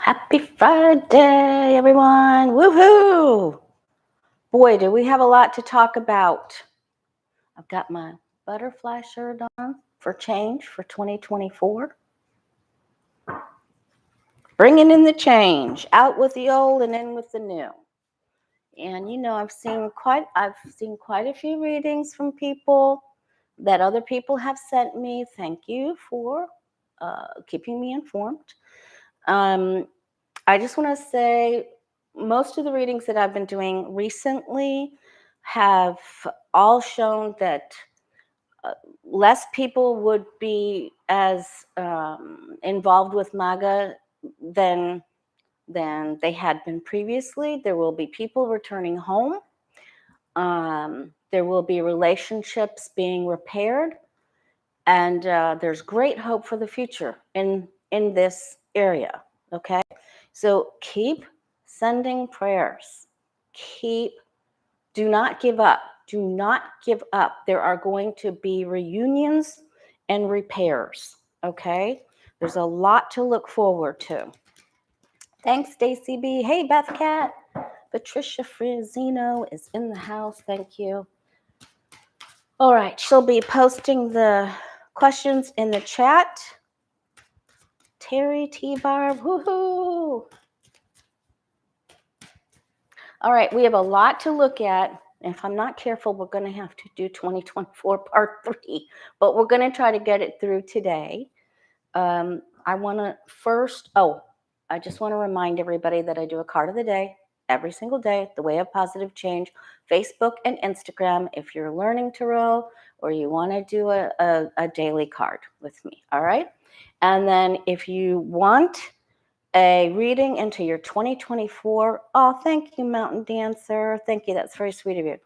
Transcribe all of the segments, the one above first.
Happy Friday, everyone. Woohoo! Boy, do we have a lot to talk about. I've got my butterfly shirt on for change for 2024. Bringing in the change, out with the old and in with the new. And I've seen quite a few readings from people that other people have sent me. Thank you for keeping me informed. I just want to say most of the readings that I've been doing recently have all shown that less people would be as involved with MAGA than they had been previously. There will be people returning home. There will be relationships being repaired. And there's great hope for the future in this area, okay? So keep sending prayers. Do not give up. Do not give up. There are going to be reunions and repairs, okay? There's a lot to look forward to. Thanks, Stacy B. Hey, Beth Cat. Patricia Frizzino is in the house. Thank you. All right, she'll be posting the questions in the chat. Terry T. Barb, woohoo! All right, we have a lot to look at. If I'm not careful, we're going to have to do 2024 part 3, but we're going to try to get it through today. I just want to remind everybody that I do a card of the day every single day, The Way of Positive Change, Facebook and Instagram, if you're learning tarot or you want to do a daily card with me, all right? And then if you want a reading into your 2024, oh, thank you, Mountain Dancer. Thank you, that's very sweet of you. If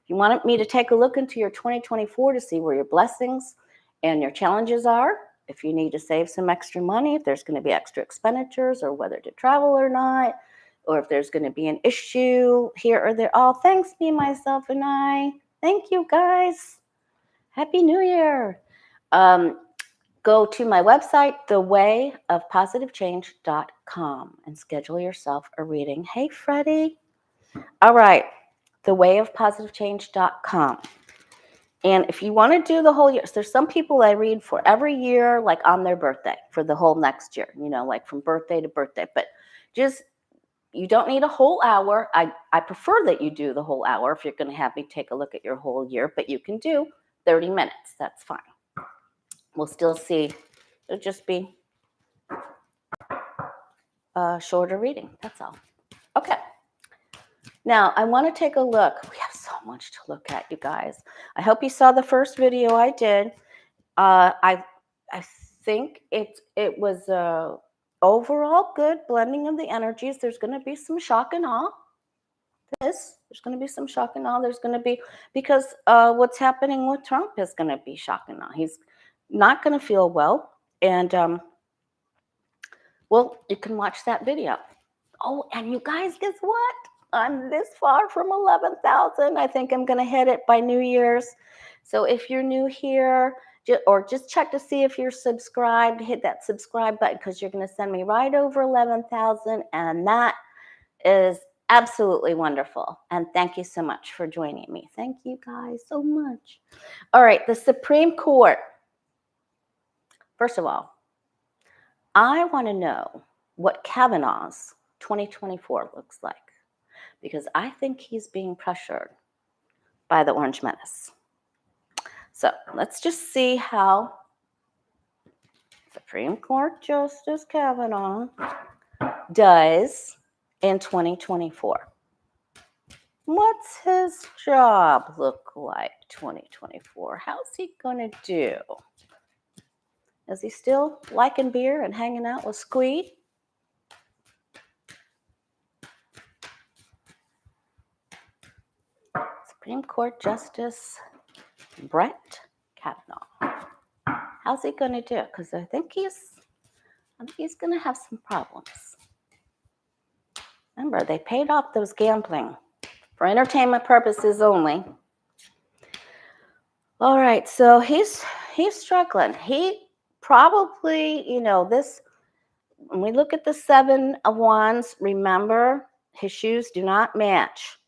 you wanted me to take a look into your 2024 to see where your blessings and your challenges are, if you need to save some extra money, if there's going to be extra expenditures or whether to travel or not, or if there's going to be an issue here or there. Oh, thanks, me, myself, and I. Thank you, guys. Happy New Year. Go to my website, thewayofpositivechange.com, and schedule yourself a reading. Hey, Freddie. All right, thewayofpositivechange.com. And if you want to do the whole year, so there's some people I read for every year, like on their birthday, for the whole next year, like from birthday to birthday. But you don't need a whole hour. I prefer that you do the whole hour if you're going to have me take a look at your whole year, but you can do 30 minutes. That's fine. We'll still see. It'll just be a shorter reading. That's all. Okay. Now, I want to take a look. We have so much to look at, you guys. I hope you saw the first video I did. I think it was a overall good blending of the energies. There's going to be some shock and awe. There's going to be some shock and awe. There's going to be, because what's happening with Trump is going to be shock and awe. He's not going to feel well. And, well, you can watch that video. Oh, and you guys, guess what? I'm this far from 11,000. I think I'm going to hit it by New Year's. So if you're new here, or just check to see if you're subscribed, hit that subscribe button, because you're going to send me right over 11,000. And that is absolutely wonderful. And thank you so much for joining me. Thank you guys so much. All right, the Supreme Court. First of all, I want to know what Kavanaugh's 2024 looks like, because I think he's being pressured by the Orange Menace. So let's just see how Supreme Court Justice Kavanaugh does in 2024. What's his job look like 2024? How's he going to do? Is he still liking beer and hanging out with Squeed? Supreme Court Justice Brett Kavanaugh. How's he going to do? Because I think he's going to have some problems. Remember, they paid off those gambling for entertainment purposes only. All right, so he's struggling. He probably, when we look at the Seven of Wands, remember his shoes do not match.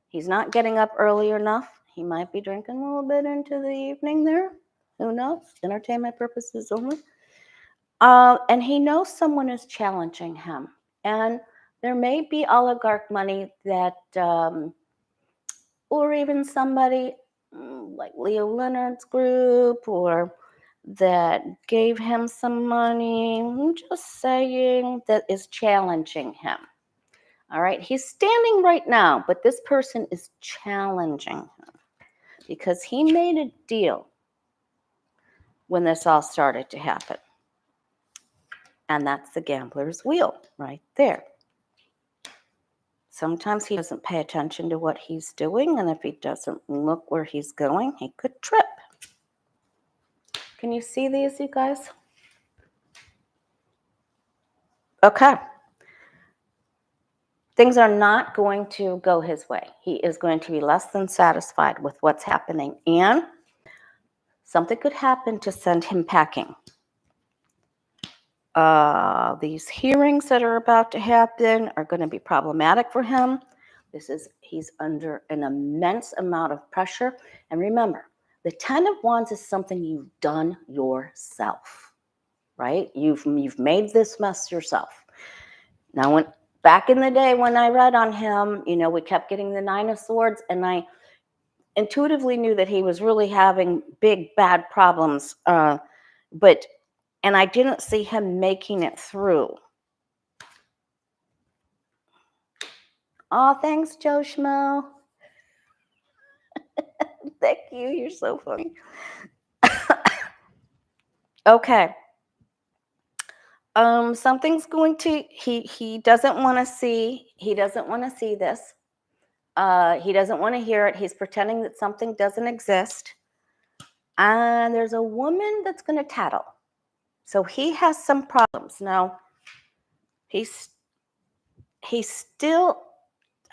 He's not getting up early enough. He might be drinking a little bit into the evening there. Who knows? Entertainment purposes only. And he knows someone is challenging him. And there may be oligarch money that, or even somebody like Leo Leonard's group, or that gave him some money. I'm just saying, that is challenging him. All right, he's standing right now, but this person is challenging him because he made a deal when this all started to happen. And that's the gambler's wheel right there. Sometimes he doesn't pay attention to what he's doing, and if he doesn't look where he's going, he could trip. Can you see these, you guys? Okay. Things are not going to go his way. He is going to be less than satisfied with what's happening, and something could happen to send him packing. These hearings that are about to happen are going to be problematic for him. He's under an immense amount of pressure. And remember, the Ten of Wands is something you've done yourself, right? You've made this mess yourself. Now, back in the day when I read on him, we kept getting the Nine of Swords, and I intuitively knew that he was really having big, bad problems. And I didn't see him making it through. Oh, thanks, Joe Schmo. Thank you. You're so funny. Okay. Something's going to, he doesn't want to see this. He doesn't want to hear it. He's pretending that something doesn't exist. And there's a woman that's going to tattle. So he has some problems. Now, he's still,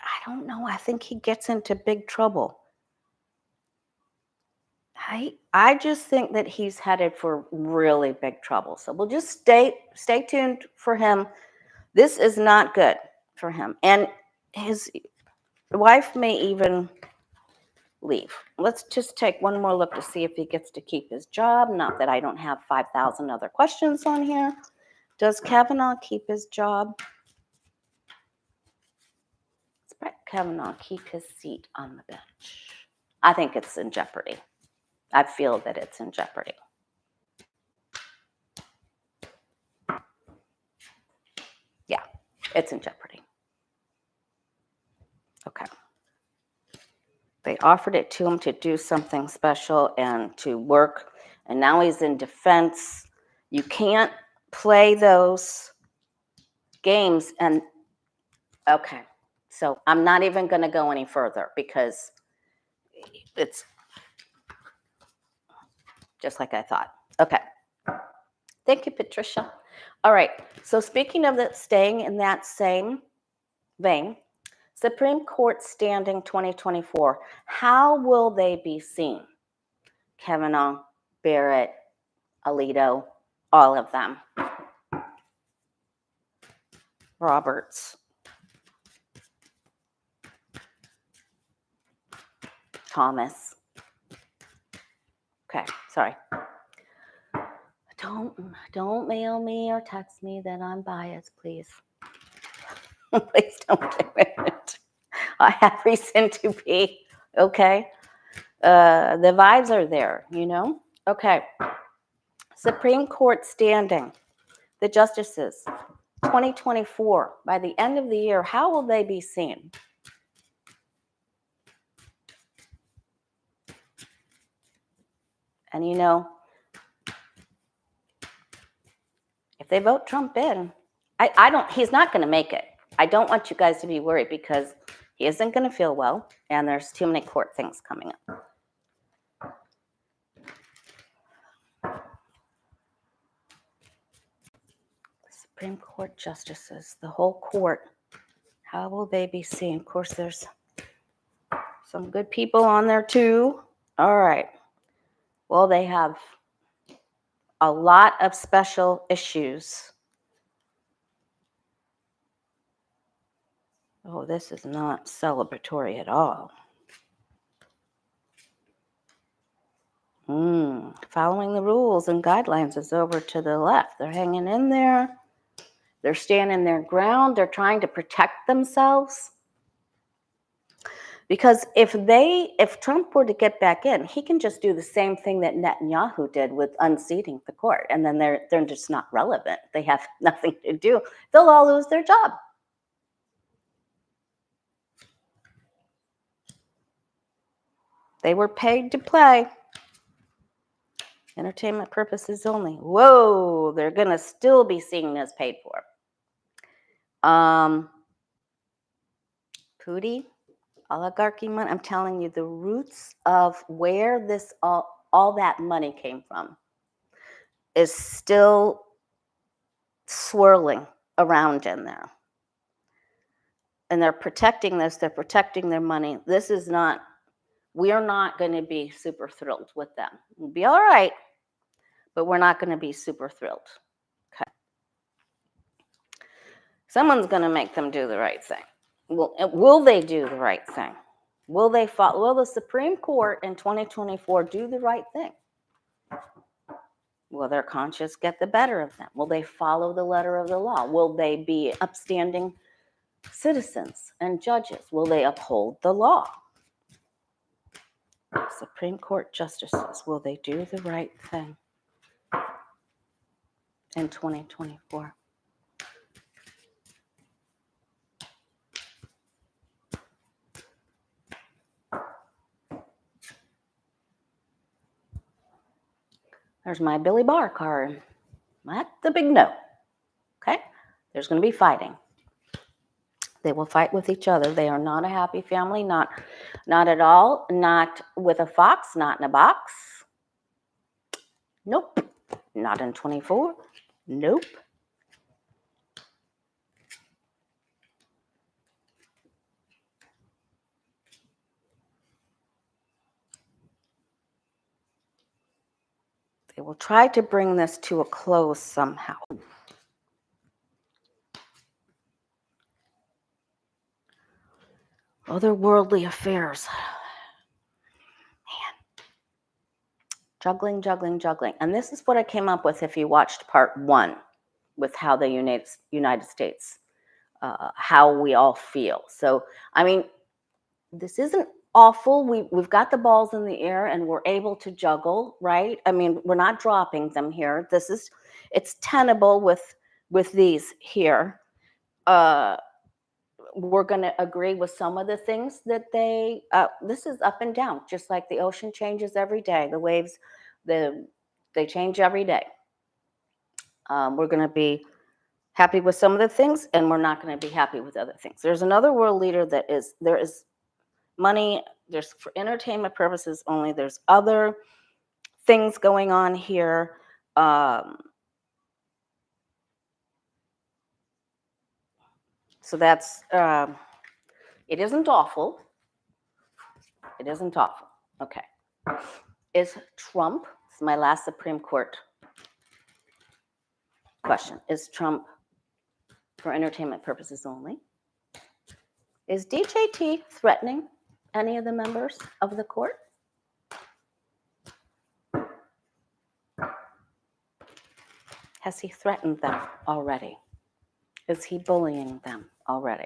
I don't know, I think he gets into big trouble. I just think that he's headed for really big trouble. So we'll just stay tuned for him. This is not good for him. And his wife may even leave. Let's just take one more look to see if he gets to keep his job. Not that I don't have 5,000 other questions on here. Does Kavanaugh keep his job? Does Brett Kavanaugh keep his seat on the bench? I think it's in jeopardy. I feel that it's in jeopardy. Yeah, it's in jeopardy. Okay. They offered it to him to do something special and to work, and now he's in defense. You can't play those games. And okay, so I'm not even going to go any further because it's just like I thought. Okay. Thank you, Patricia. All right. So speaking of that, staying in that same vein, Supreme Court standing 2024, how will they be seen? Kavanaugh, Barrett, Alito, all of them. Roberts. Thomas. Okay, sorry. Don't mail me or text me that I'm biased, please. Please don't do it. I have reason to be, okay? The vibes are there, Okay. Supreme Court standing. The justices, 2024. By the end of the year, how will they be seen? And if they vote Trump in, he's not going to make it. I don't want you guys to be worried because he isn't going to feel well, and there's too many court things coming up. The Supreme Court justices, the whole court, how will they be seen? Of course, there's some good people on there too. All right. Well, they have a lot of special issues Oh, this is not celebratory at all. Following the rules and guidelines is over to the left. They're hanging in there. They're standing their ground. They're trying to protect themselves. Because if Trump were to get back in, he can just do the same thing that Netanyahu did with unseating the court. And then they're just not relevant. They have nothing to do. They'll all lose their job. They were paid to play. Entertainment purposes only. Whoa, they're going to still be seen as paid for. Pooty, oligarchy money. I'm telling you, the roots of where this all that money came from is still swirling around in there. And they're protecting this. They're protecting their money. This is not, we are not going to be super thrilled with them. We'll be all right, but we're not going to be super thrilled. Okay. Someone's going to make them do the right thing. Will they do the right thing? Will the Supreme Court in 2024 do the right thing? Will their conscience get the better of them? Will they follow the letter of the law? Will they be upstanding citizens and judges? Will they uphold the law? Supreme Court justices, will they do the right thing in 2024? There's my Billy Barr card. That's the big no. Okay? There's going to be fighting. They will fight with each other. They are not a happy family, not at all, not with a fox, not in a box. Nope. Not in 24. Nope. They will try to bring this to a close somehow. Otherworldly affairs. Man. Juggling. And this is what I came up with if you watched part 1 with how the United States, how we all feel. So, I mean, this isn't awful. We've got the balls in the air and we're able to juggle, right? I mean, we're not dropping them here. It's tenable with these here. We're going to agree with some of the things that this is up and down, just like the ocean changes every day. The waves, they change every day. We're going to be happy with some of the things, and we're not going to be happy with other things. There's another world leader there is money, there's for entertainment purposes only. There's other things going on here. So that's, it isn't awful. It isn't awful. Okay. Is Trump, this is my last Supreme Court question, is Trump for entertainment purposes only? Is DJT threatening any of the members of the court? Has he threatened them already? Is he bullying them already?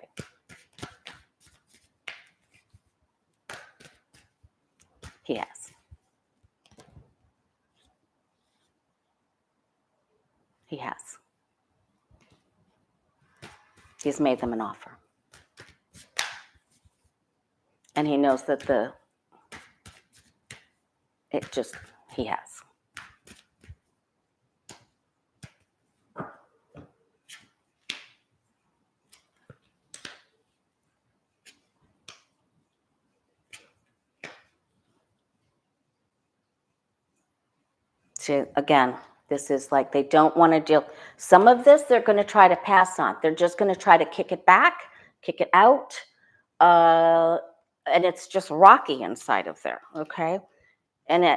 He has. He has. He's made them an offer. And he knows that he has. See, again, this is like they don't want to deal. Some of this they're going to try to pass on. They're just going to try to kick it back, kick it out. And it's just rocky inside of there, okay? And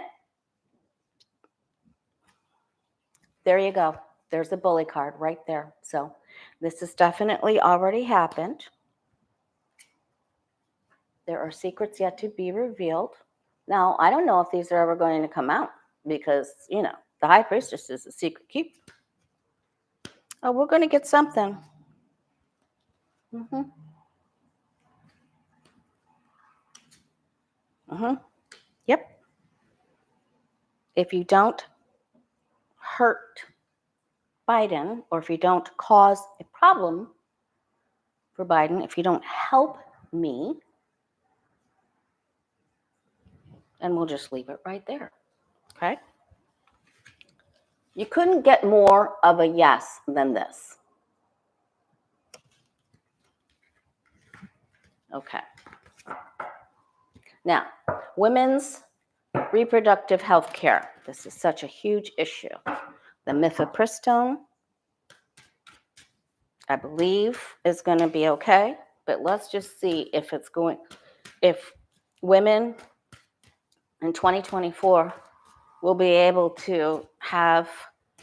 there you go. There's a bully card right there. So this has definitely already happened. There are secrets yet to be revealed. Now, I don't know if these are ever going to come out because, the high priestess is a secret keeper. Oh, we're going to get something. Yep. If you don't hurt Biden, or if you don't cause a problem for Biden, if you don't help me, and we'll just leave it right there. Okay? You couldn't get more of a yes than this. Okay. Now, women's reproductive health care. This is such a huge issue. The Mifepristone, I believe, is going to be okay, but let's just see if women in 2024 will be able to have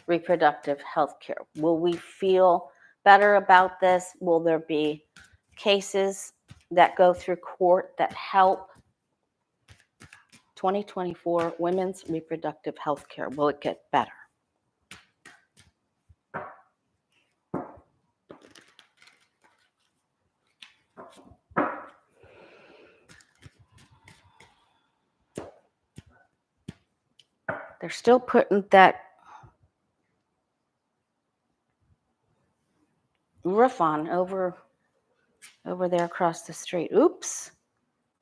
reproductive health care. Will we feel better about this? Will there be cases that go through court that help 2024 women's reproductive health care? Will it get better? They're still putting that roof on over there across the street. Oops.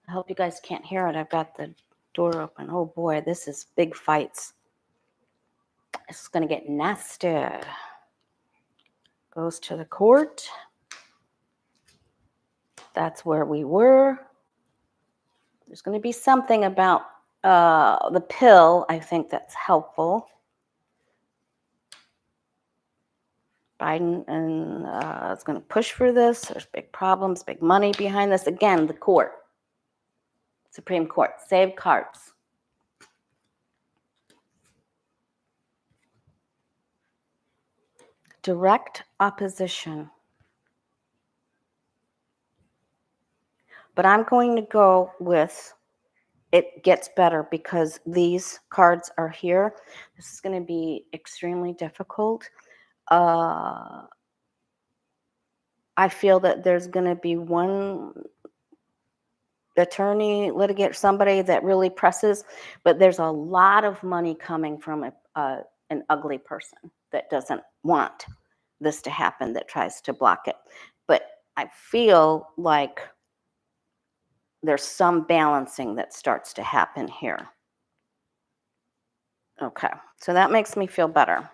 I hope you guys can't hear it. I've got the door open. Oh boy, this is big fights. It's going to get nasty. Goes to the court. That's where we were. There's going to be something about the pill, I think, that's helpful. Biden and is going to push for this. There's big problems, big money behind this. Again, the court, Supreme Court, safeguards. Direct opposition. But I'm going to go with it gets better because these cards are here. This is going to be extremely difficult. I feel that there's going to be one attorney, litigant, somebody that really presses, but there's a lot of money coming from an ugly person that doesn't want this to happen, that tries to block it. But I feel like there's some balancing that starts to happen here. Okay, so that makes me feel better.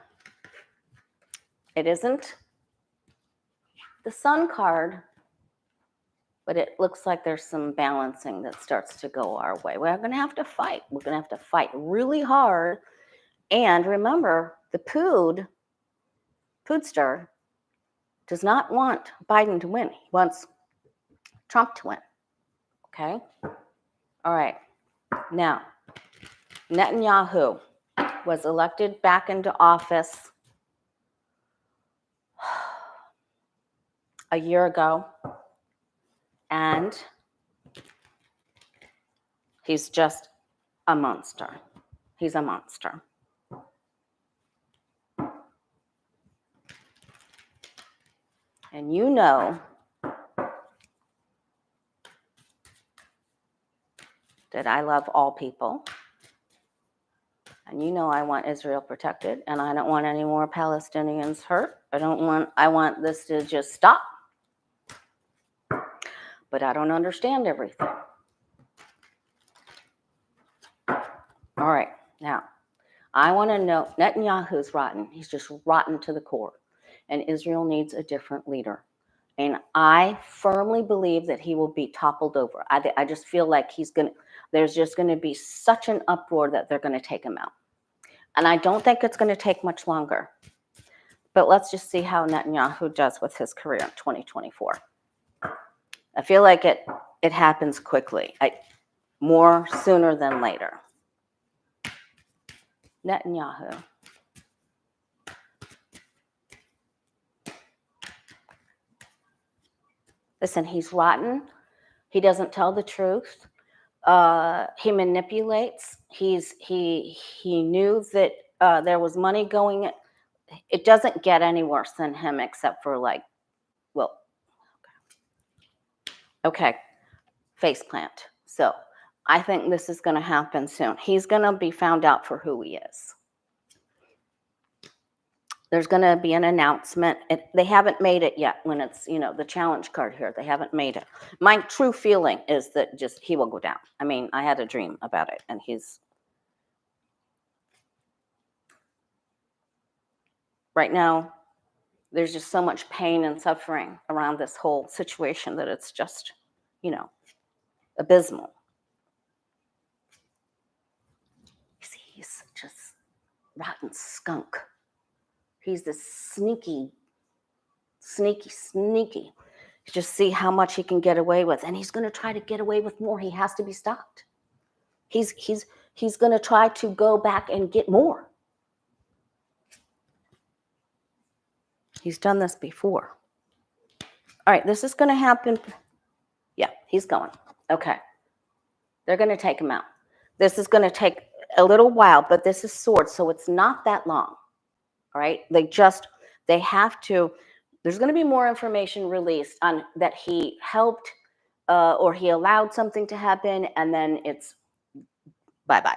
It isn't the Sun card, but it looks like there's some balancing that starts to go our way. We're going to have to fight. We're going to have to fight really hard. And remember, the Poodster, does not want Biden to win. He wants Trump to win. Okay? All right. Now, Netanyahu was elected back into office a year ago, and he's just a monster. He's a monster. And you know that I love all people. And you know I want Israel protected, and I don't want any more Palestinians hurt. I want this to just stop. But I don't understand everything. All right, now, I want to know, Netanyahu's rotten. He's just rotten to the core. And Israel needs a different leader. And I firmly believe that he will be toppled over. I just feel like there's just going to be such an uproar that they're going to take him out. And I don't think it's going to take much longer. But let's just see how Netanyahu does with his career in 2024. I feel like it happens quickly, more sooner than later. Netanyahu. Listen, he's rotten. He doesn't tell the truth. He manipulates. He knew that there was money going. It doesn't get any worse than him, except for like, well, okay, faceplant. So I think this is going to happen soon. He's going to be found out for who he is. There's going to be an announcement. They haven't made it yet when it's, the challenge card here. They haven't made it. My true feeling is that just he will go down. I mean, I had a dream about it, and right now, there's just so much pain and suffering around this whole situation that it's just, abysmal. You see, he's such a rotten skunk. He's this sneaky. You just see how much he can get away with, and he's going to try to get away with more. He has to be stopped. He's going to try to go back and get more. He's done this before. All right, this is going to happen. Yeah, he's going. Okay. They're going to take him out. This is going to take a little while, but this is swords, so it's not that long. All right? They have to, there's going to be more information released on that he helped or he allowed something to happen, and then it's bye-bye.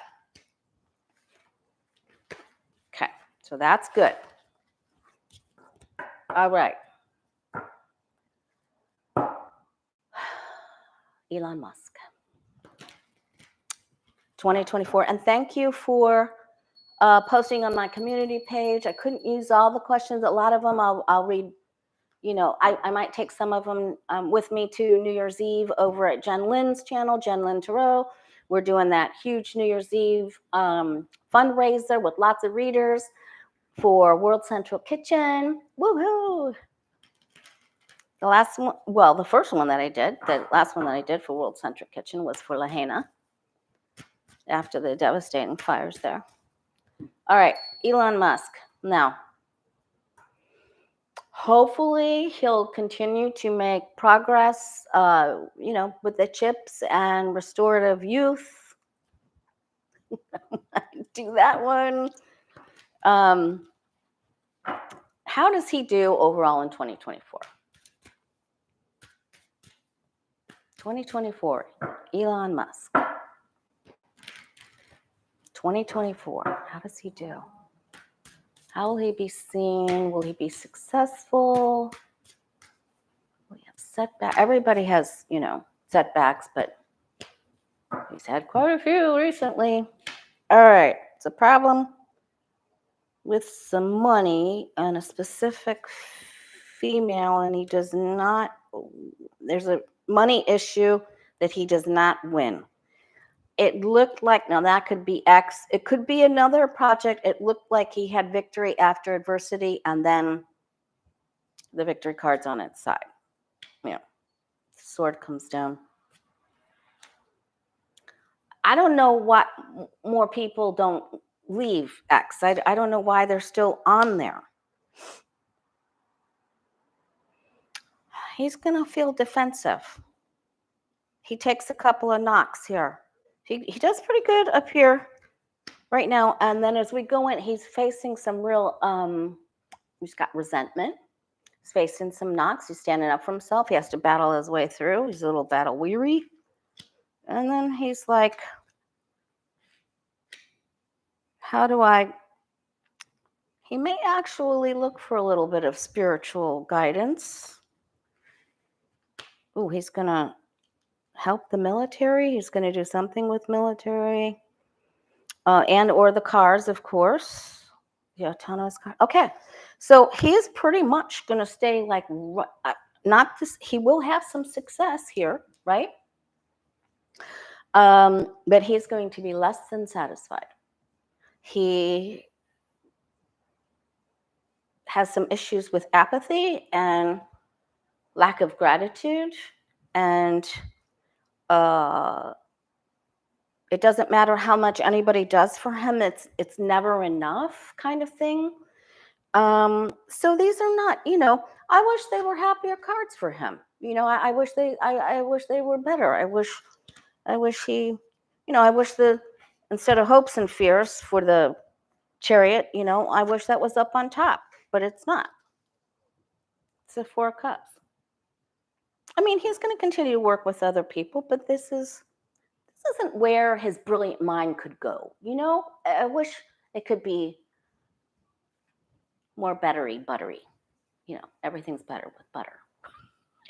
Okay, so that's good. All right. Elon Musk. 2024. And thank you for posting on my community page. I couldn't use all the questions. A lot of them I'll read. I might take some of them with me to New Year's Eve over at Jen Lynn's channel, Jen Lynn Tarot. We're doing that huge New Year's Eve fundraiser with lots of readers for World Central Kitchen. Woohoo! The last one, well, the first one that I did, the last one that I did for World Central Kitchen was for Lahaina after the devastating fires there. All right, Elon Musk. Now, hopefully he'll continue to make progress, with the chips and restorative youth. Do that one. How does he do overall in 2024? 2024, Elon Musk. 2024, how does he do? How will he be seen? Will he be successful? Will he have setbacks? Everybody has, setbacks, but he's had quite a few recently. All right, it's a problem with some money and a specific female, and he does not, there's a money issue that he does not win. It looked like, now that could be X, it could be another project. It looked like he had victory after adversity, and then the victory card's on its side. Sword comes down. I don't know what more people don't leave X. I don't know why they're still on there. He's going to feel defensive. He takes a couple of knocks here. He does pretty good up here right now. And then as we go in, he's facing some real, he's got resentment. He's facing some knocks. He's standing up for himself. He has to battle his way through. He's a little battle weary. And then he's like, he may actually look for a little bit of spiritual guidance. Ooh, he's going to help the military. He's going to do something with military and or the cars, of course. Yeah, autonomous car. Okay, so he's pretty much going to stay like, not this. He will have some success here, right? But he's going to be less than satisfied. He has some issues with apathy and lack of gratitude, and it doesn't matter how much anybody does for him. It's never enough kind of thing. So these are not, I wish they were happier cards for him. I wish I wish they were better. I wish he, I wish instead of hopes and fears for the chariot, I wish that was up on top, but it's not. It's the Four of Cups. I mean, he's going to continue to work with other people, but this isn't where his brilliant mind could go. I wish it could be more buttery. Everything's better with butter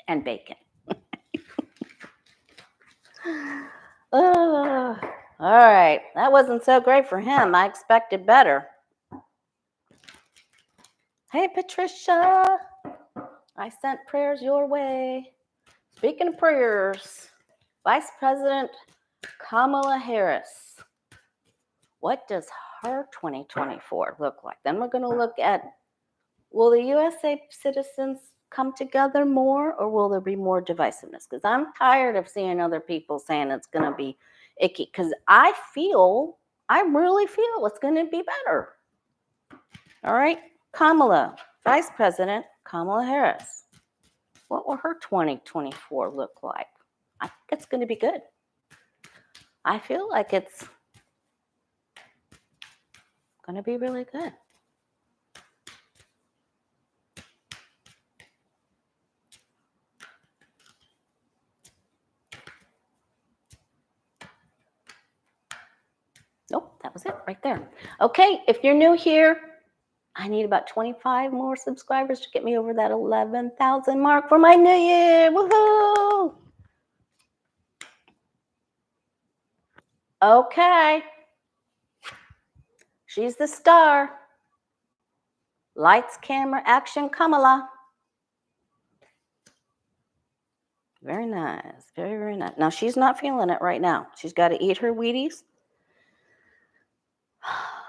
and bacon. Oh, all right. That wasn't so great for him. I expected better. Hey, Patricia. I sent prayers your way. Speaking of prayers, Vice President Kamala Harris. What does her 2024 look like? Then we're going to look at, will the USA citizens come together more, or will there be more divisiveness? Because I'm tired of seeing other people saying it's going to be icky, because I really feel it's going to be better. All right, Kamala, Vice President Kamala Harris. What will her 2024 look like? I think it's going to be good. I feel like it's going to be really good. Nope, that was it right there. Okay, if you're new here, I need about 25 more subscribers to get me over that 11,000 mark for my new year. Woohoo! Okay. She's the star. Lights, camera, action, Kamala. Very nice. Very, very nice. Now, she's not feeling it right now. She's got to eat her Wheaties.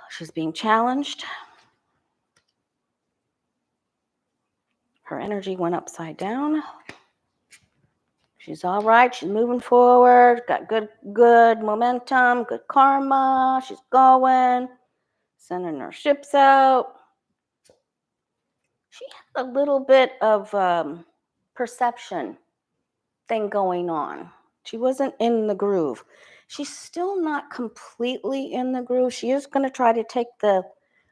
She's being challenged. Her energy went upside down. She's all right. She's moving forward. Got good momentum, good karma. She's going, sending her ships out. She had a little bit of perception thing going on. She wasn't in the groove. She's still not completely in the groove. She is going to try to take the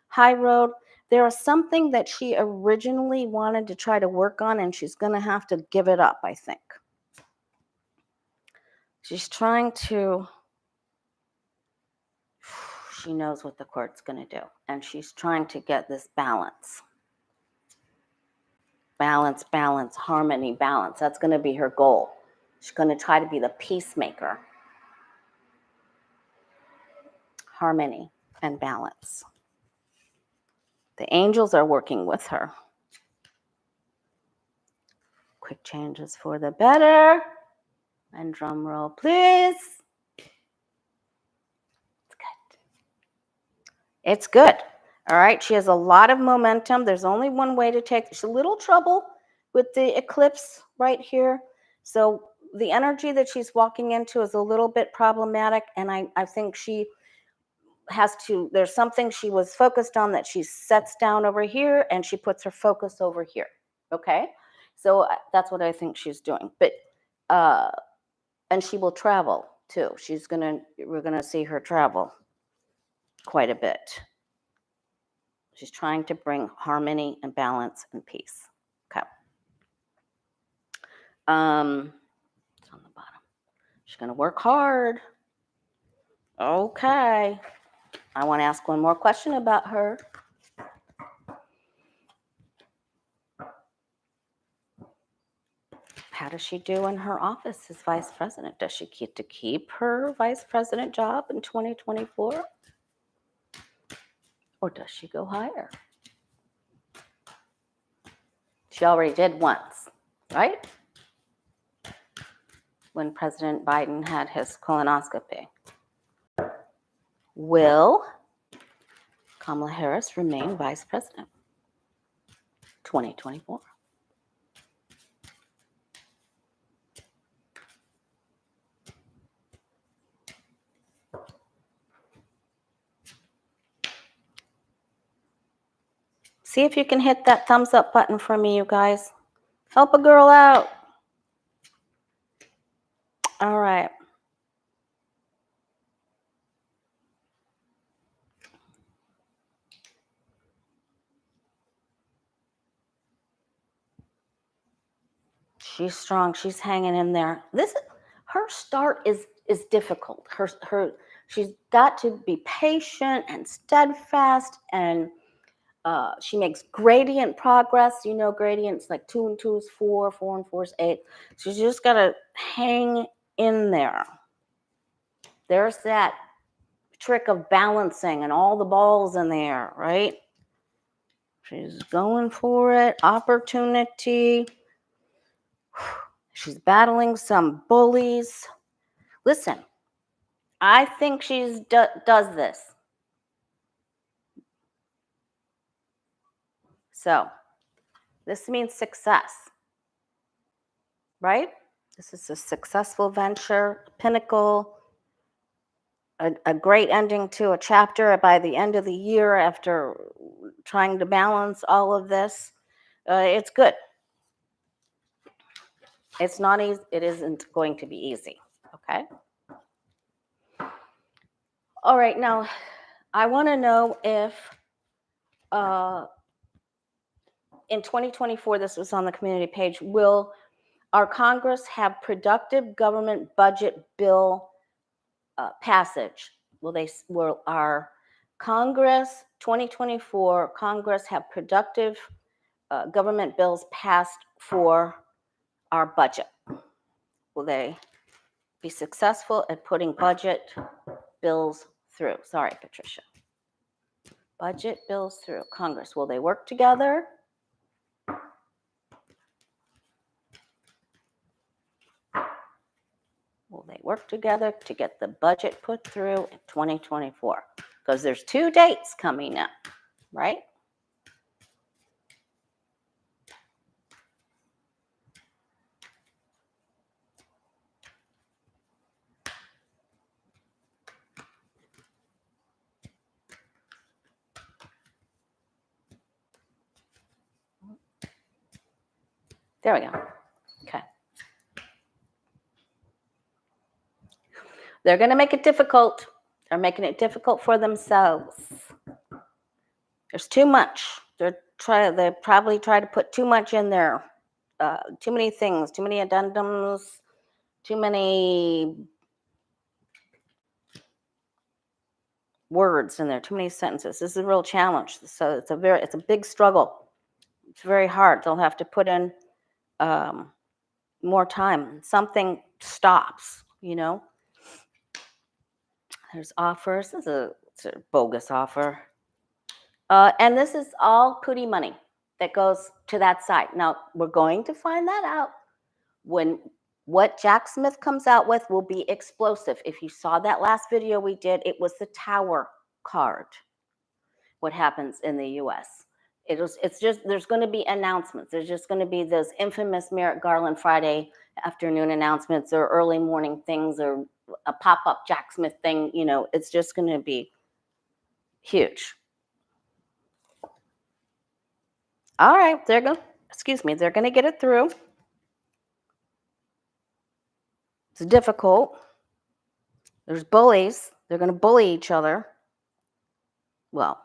high road. There is something that she originally wanted to try to work on, and she's going to have to give it up, I think. She's trying to, she knows what the court's going to do, and she's trying to get this balance. Balance, harmony, balance. That's going to be her goal. She's going to try to be the peacemaker. Harmony and balance. The angels are working with her. Quick changes for the better. And drum roll, please. It's good. It's good. All right. She has a lot of momentum. There's only one way to take. She's a little trouble with the eclipse right here. So the energy that she's walking into is a little bit problematic. And I think she has to, there's something she was focused on that she sets down over here and she puts her focus over here. Okay. So that's what I think she's doing. But, and she will travel too. We're going to see her travel quite a bit. She's trying to bring harmony and balance and peace. Okay. It's on the bottom. She's going to work hard. Okay. I want to ask one more question about her. How does she do in her office as vice president? Does she get to keep her vice president job in 2024? Or does she go higher? She already did once, right? When President Biden had his colonoscopy. Will Kamala Harris remain vice president 2024? See if you can hit that thumbs up button for me, you guys. Help a girl out. All right. She's strong. She's hanging in there. Her start is difficult. She's got to be patient and steadfast, and she makes gradient progress. You know, gradients like 2 and 2 is 4, 4 and 4 is 8. She's just got to hang in there. There's that trick of balancing and all the balls in the air, right? She's going for it. Opportunity. She's battling some bullies. Listen, I think she does this. So this means success, right? This is a successful venture, pinnacle, a great ending to a chapter by the end of the year after trying to balance all of this. It's good. It's not easy. It isn't going to be easy. Okay. All right. Now, I want to know if in 2024, this was on the community page, will our Congress have productive government budget bill passage? Will our Congress 2024 Congress have productive government bills passed for our budget? Will they be successful at putting budget bills through? Sorry, Patricia. Budget bills through Congress. Will they work together? Will they work together to get the budget put through in 2024? Because there's 2 dates coming up, right? There we go. Okay. They're going to make it difficult. They're making it difficult for themselves. There's too much. They probably try to put too much in there. Too many things, too many addendums, too many words in there, too many sentences. This is a real challenge. So it's a big struggle. It's very hard. They'll have to put in more time. Something stops, you know. There's offers. It's a bogus offer. And this is all pooty money that goes to that site. Now, we're going to find that out when what Jack Smith comes out with will be explosive. If you saw that last video we did, it was the tower card, what happens in the U.S. It's just, there's going to be announcements. There's just going to be those infamous Merrick Garland Friday afternoon announcements or early morning things or a pop-up Jack Smith thing. You know, it's just going to be huge. All right, they're going to get it through. It's difficult. There's bullies. They're going to bully each other. Well,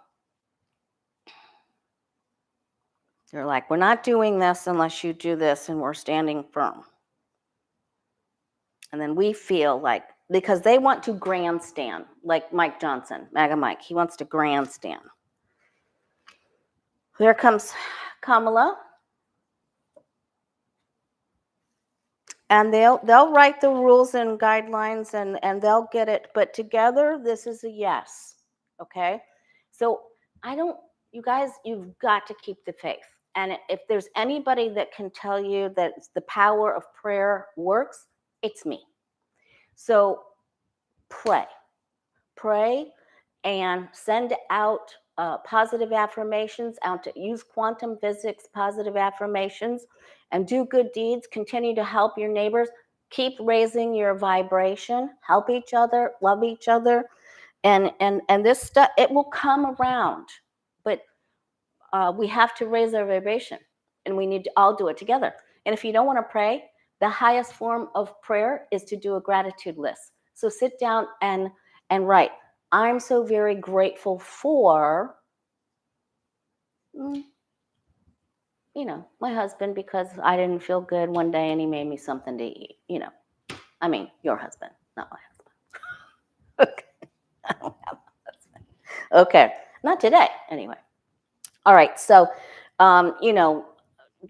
they're like, we're not doing this unless you do this, and we're standing firm. And then we feel like, because they want to grandstand, like Mike Johnson, MAGA Mike. He wants to grandstand. Here comes Kamala. And they'll write the rules and guidelines and they'll get it. But together, this is a yes. Okay? So you guys, you've got to keep the faith. And if there's anybody that can tell you that the power of prayer works, it's me. So pray and send out positive affirmations, use quantum physics, positive affirmations, and do good deeds. Continue to help your neighbors. Keep raising your vibration. Help each other. Love each other. And this stuff, it will come around. But we have to raise our vibration. And we need to all do it together. And if you don't want to pray, the highest form of prayer is to do a gratitude list. So sit down and write, I'm so very grateful for, my husband, because I didn't feel good one day and he made me something to eat, I mean, your husband, not my husband. Okay. I don't have a husband. Okay. Not today, anyway. All right. So,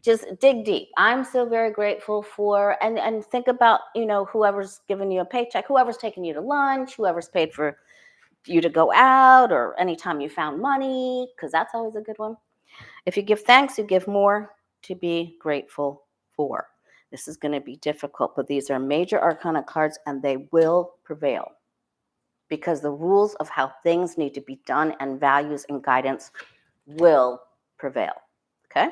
just dig deep. I'm so very grateful for, and think about, whoever's giving you a paycheck, whoever's taking you to lunch, whoever's paid for you to go out, or anytime you found money, because that's always a good one. If you give thanks, you give more to be grateful for. This is going to be difficult, but these are major arcana cards and they will prevail because the rules of how things need to be done and values and guidance will prevail. Okay?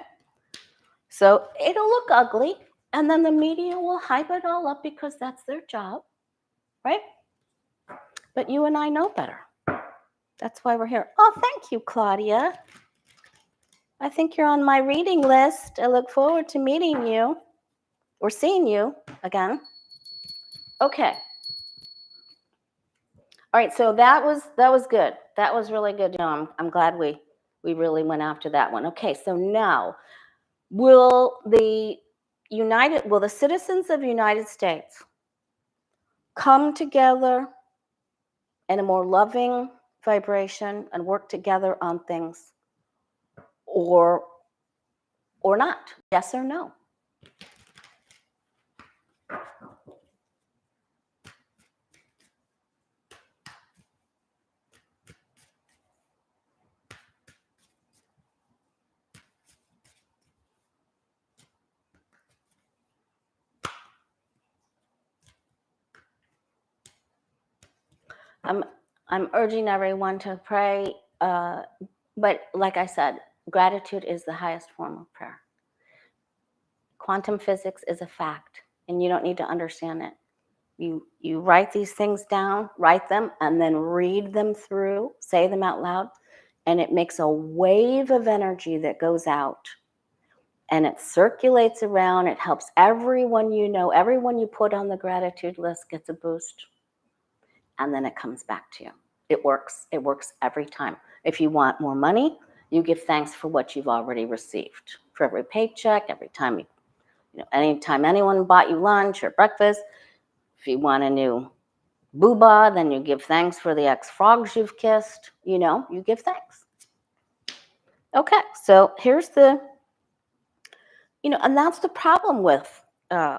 So it'll look ugly, and then the media will hype it all up because that's their job, right? But you and I know better. That's why we're here. Oh, thank you, Claudia. I think you're on my reading list. I look forward to meeting you or seeing you again. Okay. All right, so that was good. That was really good. I'm glad we really went after that one. Okay, so now will the citizens of the United States come together in a more loving vibration and work together on things, or not? Yes or no? I'm urging everyone to pray, but like I said, gratitude is the highest form of prayer. Quantum physics is a fact, and you don't need to understand it. You write these things down, write them, and then read them through, say them out loud, and it makes a wave of energy that goes out, and it circulates around. It helps everyone everyone you put on the gratitude list gets a boost, and then it comes back to you. It works every time. If you want more money, you give thanks for what you've already received. For every paycheck, every time anytime anyone bought you lunch or breakfast. If you want a new booba, then you give thanks for the ex-frogs you've kissed. You give thanks. Okay, so here's and that's the problem with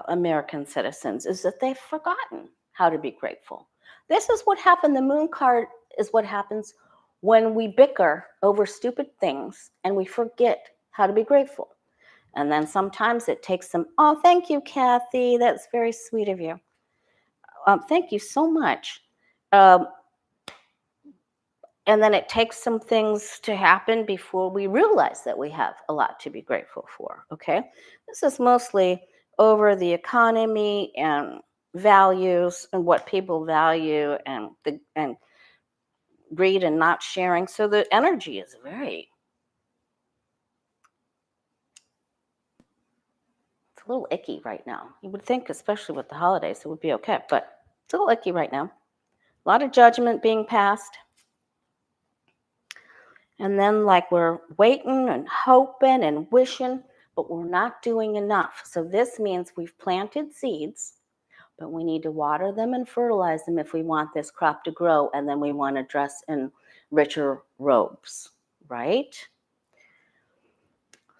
American citizens, is that they've forgotten how to be grateful. This is what happened. The moon card is what happens when we bicker over stupid things and we forget how to be grateful. And then sometimes it takes some, oh, thank you, Kathy. That's very sweet of you. Thank you so much. And then it takes some things to happen before we realize that we have a lot to be grateful for, okay? This is mostly over the economy and values and what people value and greed and not sharing. So the energy is it's a little icky right now. You would think, especially with the holidays, it would be okay, but it's a little icky right now. A lot of judgment being passed. And then we're waiting and hoping and wishing, but we're not doing enough. So this means we've planted seeds, but we need to water them and fertilize them if we want this crop to grow, and then we want to dress in richer robes, right?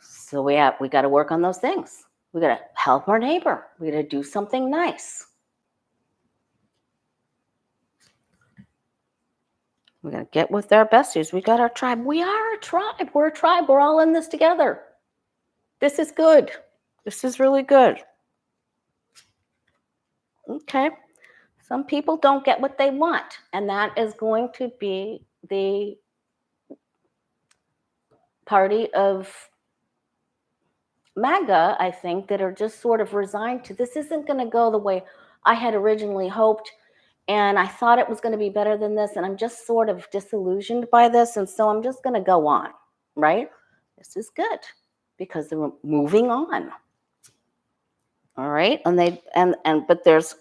So we got to work on those things. We got to help our neighbor. We got to do something nice. We got to get with our besties. We got our tribe. We are a tribe. We're a tribe. We're all in this together. This is good. This is really good. Okay. Some people don't get what they want, and that is going to be the party of MAGA, I think, that are just sort of resigned to this isn't going to go the way I had originally hoped, and I thought it was going to be better than this, and I'm just sort of disillusioned by this, and so I'm just going to go on, right? This is good because they're moving on. All right, but there's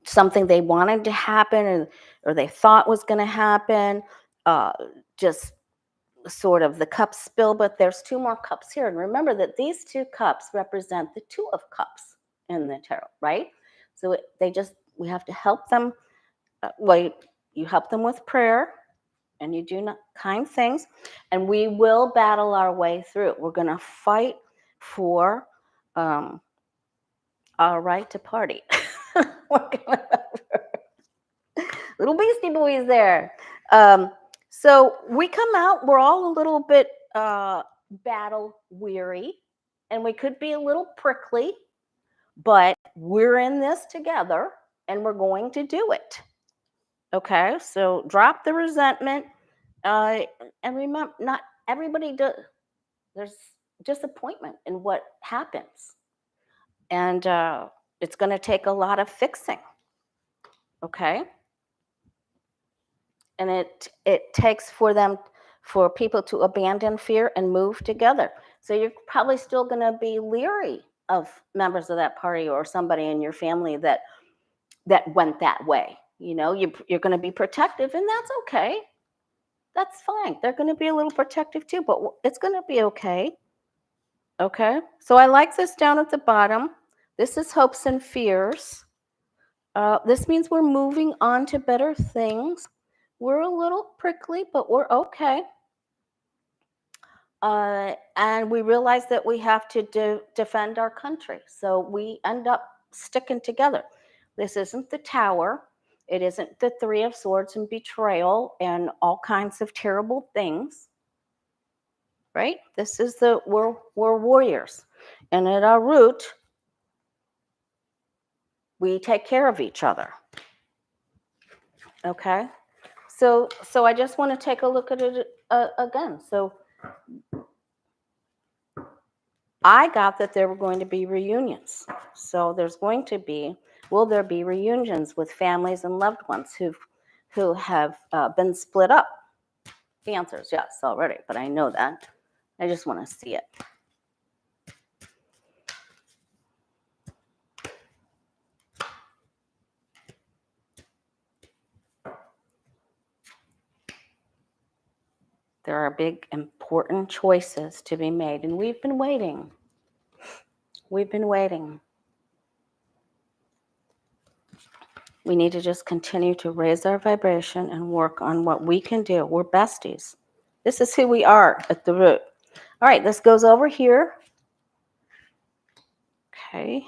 something they wanted to happen, or they thought was going to happen. Just sort of the cups spill, but there's two more cups here. And remember that these two cups represent the two of cups in the tarot, right? So we have to help them. You help them with prayer, and you do kind things, and we will battle our way through. We're going to fight for our right to party. Little beastie boys there. So we come out, we're all a little bit battle weary, and we could be a little prickly, but we're in this together, and we're going to do it. Okay, so drop the resentment, and remember, not everybody does. There's disappointment in what happens, and it's going to take a lot of fixing. Okay, and it takes for people to abandon fear and move together. So you're probably still going to be leery of members of that party or somebody in your family that went that way. You know, you're going to be protective, and that's okay. That's fine. They're going to be a little protective too, but it's going to be okay. Okay, so I like this down at the bottom. This is hopes and fears. This means we're moving on to better things. We're a little prickly, but we're okay. And we realize that we have to defend our country. So we end up sticking together. This isn't the Tower. It isn't the Three of Swords and betrayal and all kinds of terrible things. Right? This is we're warriors. And at our root, we take care of each other. Okay? So I just want to take a look at it again. So I got that there were going to be reunions. So will there be reunions with families and loved ones who have been split up? The answer is yes already, but I know that. I just want to see it. There are big, important choices to be made, and we've been waiting. We've been waiting. We need to just continue to raise our vibration and work on what we can do. We're besties. This is who we are at the root. All right, this goes over here. Okay.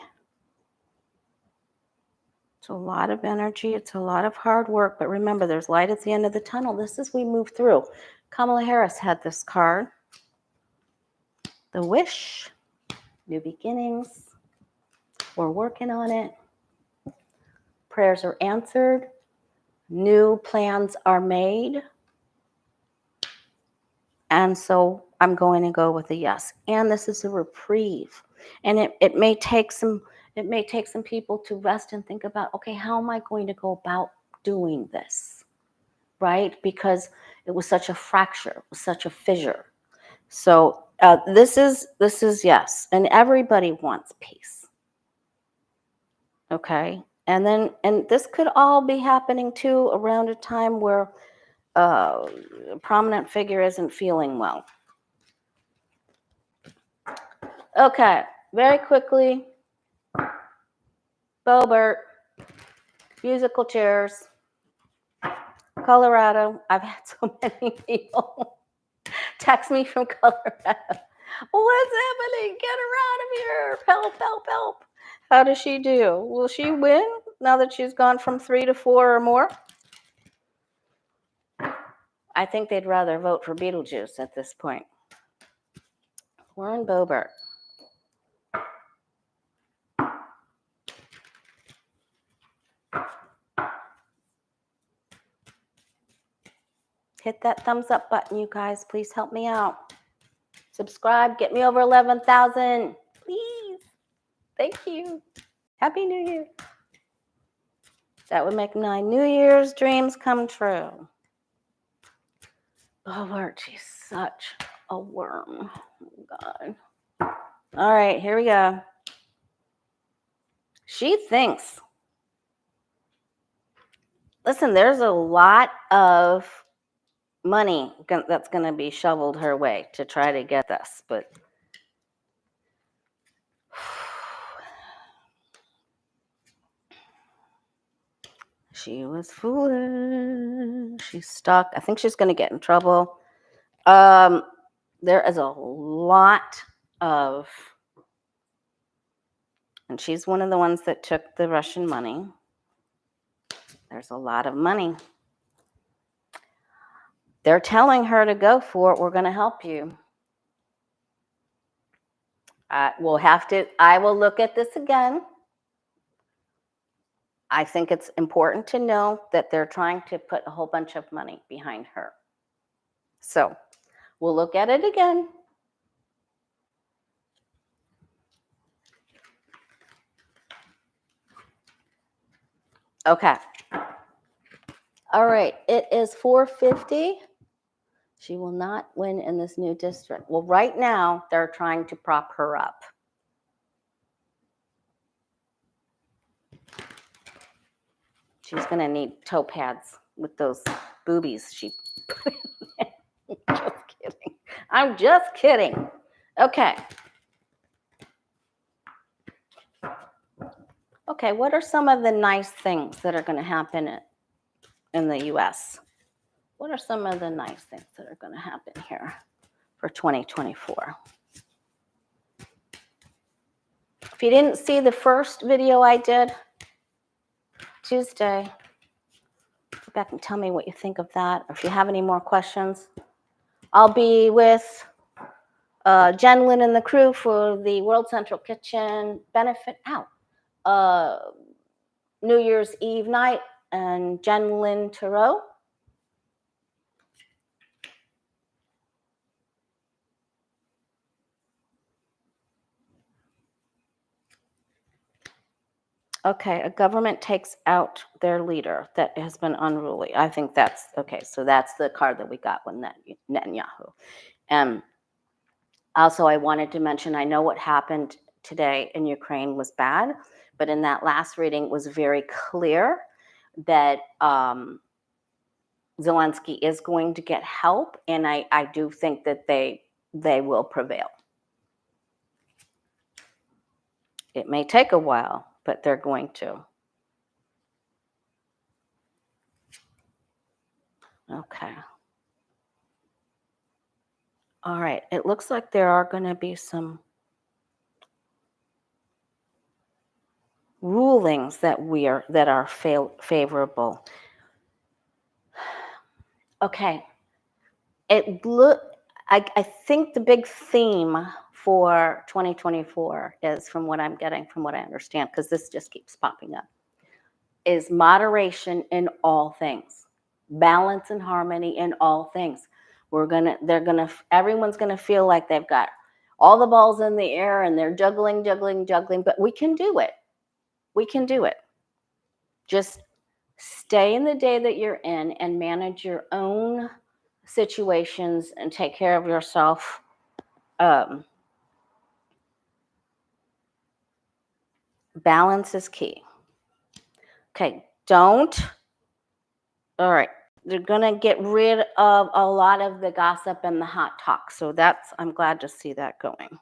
It's a lot of energy. It's a lot of hard work. But remember, there's light at the end of the tunnel. This is we move through. Kamala Harris had this card. The wish. New beginnings. We're working on it. Prayers are answered. New plans are made. And so I'm going to go with a yes. And this is a reprieve. And it may take some people to rest and think about, okay, how am I going to go about doing this? Right? Because it was such a fracture, it was such a fissure. So this is yes. And everybody wants peace. Okay? And this could all be happening too around a time where a prominent figure isn't feeling well. Okay, very quickly. Bobert, musical chairs, Colorado. I've had so many people text me from Colorado. What's happening? Get her out of here. Help, help, help. How does she do? Will she win now that she's gone from 3 to 4 or more? I think they'd rather vote for Beetlejuice at this point. Warren Bobert. Hit that thumbs up button, you guys. Please help me out. Subscribe. Get me over 11,000. Please. Thank you. Happy New Year. That would make my New Year's dreams come true. Bobert, she's such a worm. Oh, God. All right, here we go. She thinks, listen, there's a lot of money that's going to be shoveled her way to try to get this, but she was foolish. She's stuck. I think she's going to get in trouble. There is a lot of, and she's one of the ones that took the Russian money. There's a lot of money. They're telling her to go for it. We're going to help you. I will look at this again. I think it's important to know that they're trying to put a whole bunch of money behind her. So we'll look at it again. Okay. All right. It is 450. She will not win in this new district. Well, right now, they're trying to prop her up. She's going to need toe pads with those boobies she put in there. Just kidding. I'm just kidding. Okay. Okay, what are some of the nice things that are going to happen in the U.S.? What are some of the nice things that are going to happen here for 2024? If you didn't see the first video I did Tuesday, go back and tell me what you think of that. Or if you have any more questions, I'll be with Jen Lynn and the crew for the World Central Kitchen benefit New Year's Eve night, and Jen Lynn Tarot. Okay, a government takes out their leader that has been unruly. I think that's okay. So that's the card that we got with Netanyahu. Also, I wanted to mention, I know what happened today in Ukraine was bad, but in that last reading it was very clear that Zelensky is going to get help, and I do think that they will prevail. It may take a while, but they're going to. Okay. All right. It looks like there are going to be some rulings that are favorable. Okay. I think the big theme for 2024 is, from what I'm getting, from what I understand, because this just keeps popping up, is moderation in all things, balance and harmony in all things. Everyone's gonna feel like they've got all the balls in the air and they're juggling, but we can do it. We can do it. Just stay in the day that you're in and manage your own situations and take care of yourself. Balance is key. Okay, all right. They're gonna get rid of a lot of the gossip and the hot talk. So I'm glad to see that going.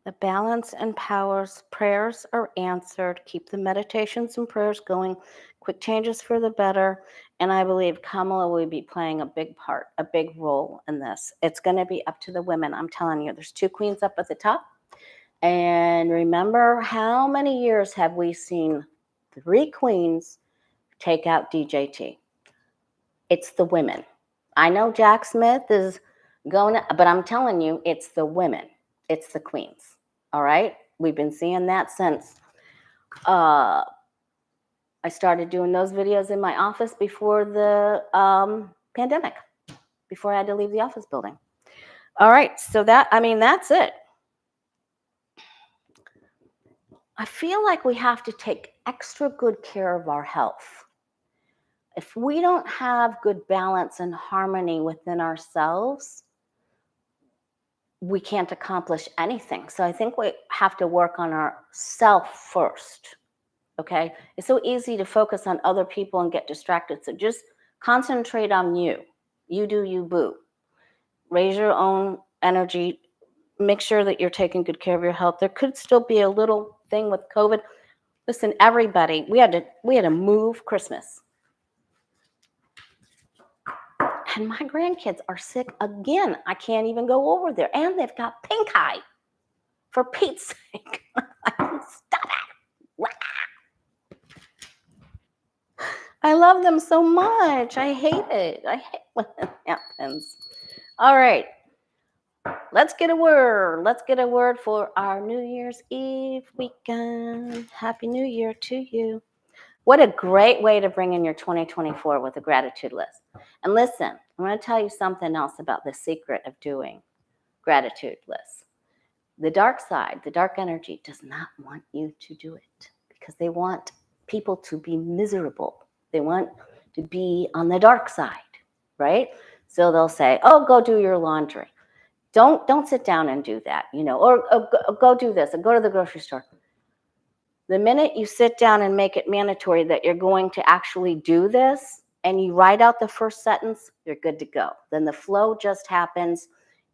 The balance and prayers are answered. Keep the meditations and prayers going. Quick changes for the better. And I believe Kamala will be playing a big role in this. It's going to be up to the women. I'm telling you, there's 2 queens up at the top. And remember, how many years have we seen 3 queens take out DJT? It's the women. I know Jack Smith is going, but I'm telling you, it's the women. It's the queens. All right? We've been seeing that since I started doing those videos in my office before the pandemic, before I had to leave the office building. All right, so that's it. I feel like we have to take extra good care of our health. If we don't have good balance and harmony within ourselves, we can't accomplish anything. So I think we have to work on ourself first. Okay? It's so easy to focus on other people and get distracted. So just concentrate on you. You do you, boo. Raise your own energy. Make sure that you're taking good care of your health. There could still be a little thing with COVID. Listen, everybody, we had to move Christmas. And my grandkids are sick again. I can't even go over there. And they've got pink eye. For Pete's sake. Stop it. I love them so much. I hate it. I hate when it happens. All right. Let's get a word. Let's get a word for our New Year's Eve weekend. Happy New Year to you. What a great way to bring in your 2024 with a gratitude list. And listen, I'm going to tell you something else about the secret of doing gratitude lists. The dark side, the dark energy does not want you to do it because they want people to be miserable. They want to be on the dark side, right? So they'll say, oh, go do your laundry. Don't sit down and do that, or go do this, or go to the grocery store. The minute you sit down and make it mandatory that you're going to actually do this, and you write out the first sentence, you're good to go. Then the flow just happens,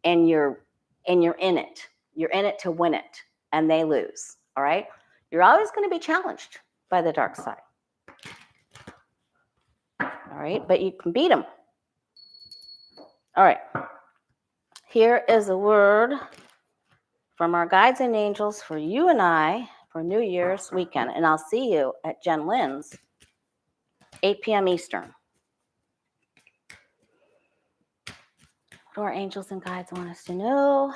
and you're in it. You're in it to win it, and they lose. All right? You're always going to be challenged by the dark side. All right? But you can beat them. All right. Here is a word from our guides and angels for you and I for New Year's weekend. And I'll see you at Jen Lynn's, 8 p.m. Eastern. What do our angels and guides want us to know?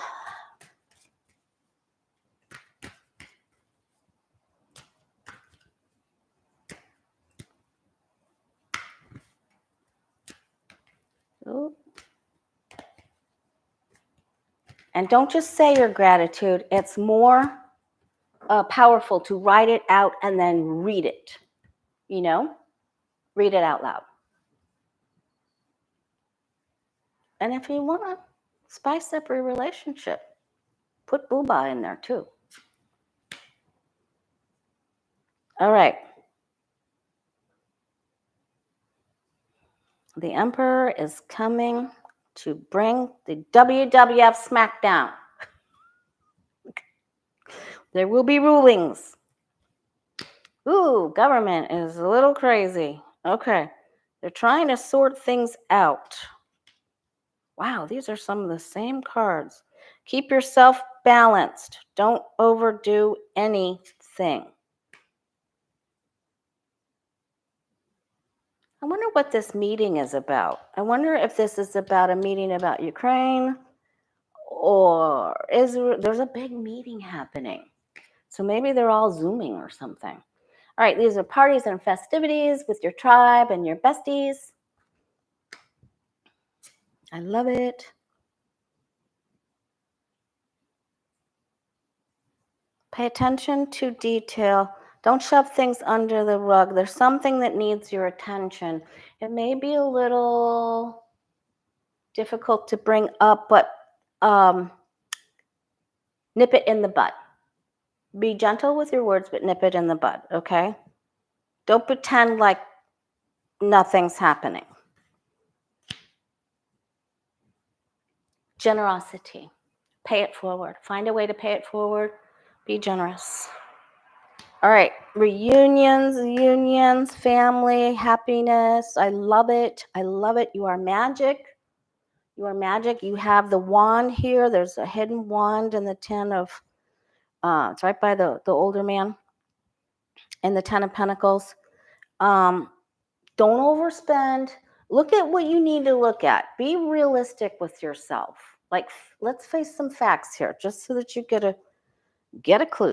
Ooh. And don't just say your gratitude. It's more powerful to write it out and then read it. Read it out loud. And if you want to spice up your relationship, put booba in there too. All right. The Emperor is coming to bring the WWF SmackDown. There will be rulings. Ooh, government is a little crazy. Okay. They're trying to sort things out. Wow, these are some of the same cards. Keep yourself balanced. Don't overdo anything. I wonder what this meeting is about. I wonder if this is about a meeting about Ukraine or there's a big meeting happening. So maybe they're all Zooming or something. All right, these are parties and festivities with your tribe and your besties. I love it. Pay attention to detail. Don't shove things under the rug. There's something that needs your attention. It may be a little difficult to bring up, but nip it in the bud. Be gentle with your words, but nip it in the bud, okay? Don't pretend like nothing's happening. Generosity. Pay it forward. Find a way to pay it forward. Be generous. All right, reunions, unions, family, happiness. I love it. I love it. You are magic. You are magic. You have the wand here. There's a hidden wand in the 10 of, it's right by the older man in the 10 of Pentacles. Don't overspend. Look at what you need to look at. Be realistic with yourself. Like, let's face some facts here, just so that you get a clue.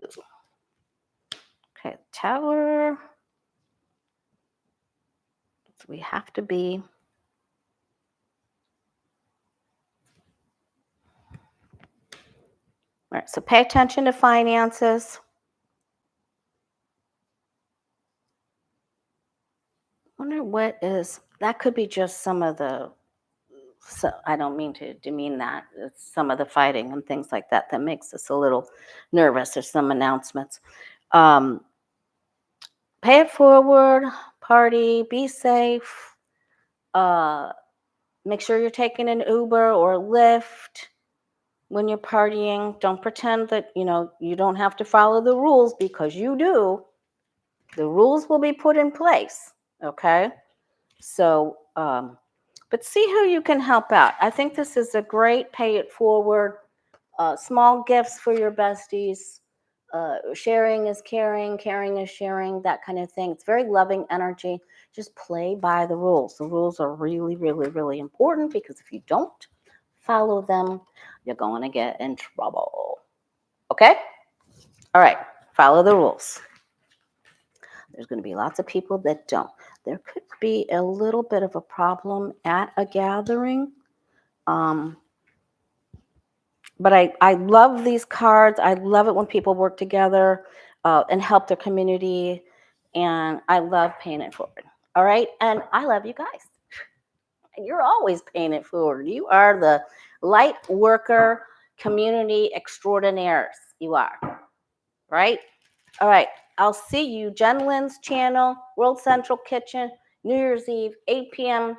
Okay, Tower. So we have to be. All right, so pay attention to finances. wonder what is, that could be just some of the, so I don't mean to demean that. It's some of the fighting and things like that that makes us a little nervous. There's some announcements. Um, Pay it forward, party, be safe. Uh, Make sure you're taking an Uber or Lyft when you're partying. Don't pretend that, you don't have to follow the rules, because you do. The rules will be put in place, okay? So, but see who you can help out. I think this is a great pay it forward. Small gifts for your besties. Sharing is caring, caring is sharing, that kind of thing. It's very loving energy. Just play by the rules. The rules are really, really, really important, because if you don't follow them, you're going to get in trouble. Okay? All right. Follow the rules. There's going to be lots of people that don't. There could be a little bit of a problem at a gathering. But I love these cards. I love it when people work together and help their community. And I love paying it forward. All right. And I love you guys. You're always paying it forward. You are the light worker community extraordinaires. You are. Right? All right. I'll see you. Jen Lynn's channel, World Central Kitchen, New Year's Eve, 8 p.m.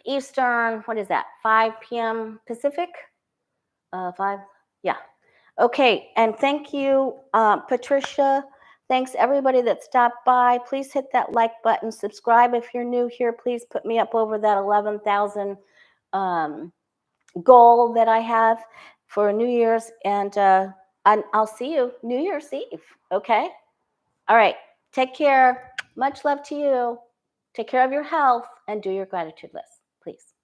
Eastern. What is that? 5 p.m. Pacific? 5? Yeah. Okay. And thank you, Patricia. Thanks everybody that stopped by. Please hit that like button. Subscribe if you're new here. Please put me up over that 11,000 goal that I have for New Year's. And I'll see you New Year's Eve. Okay? All right. Take care. Much love to you. Take care of your health and do your gratitude list, please.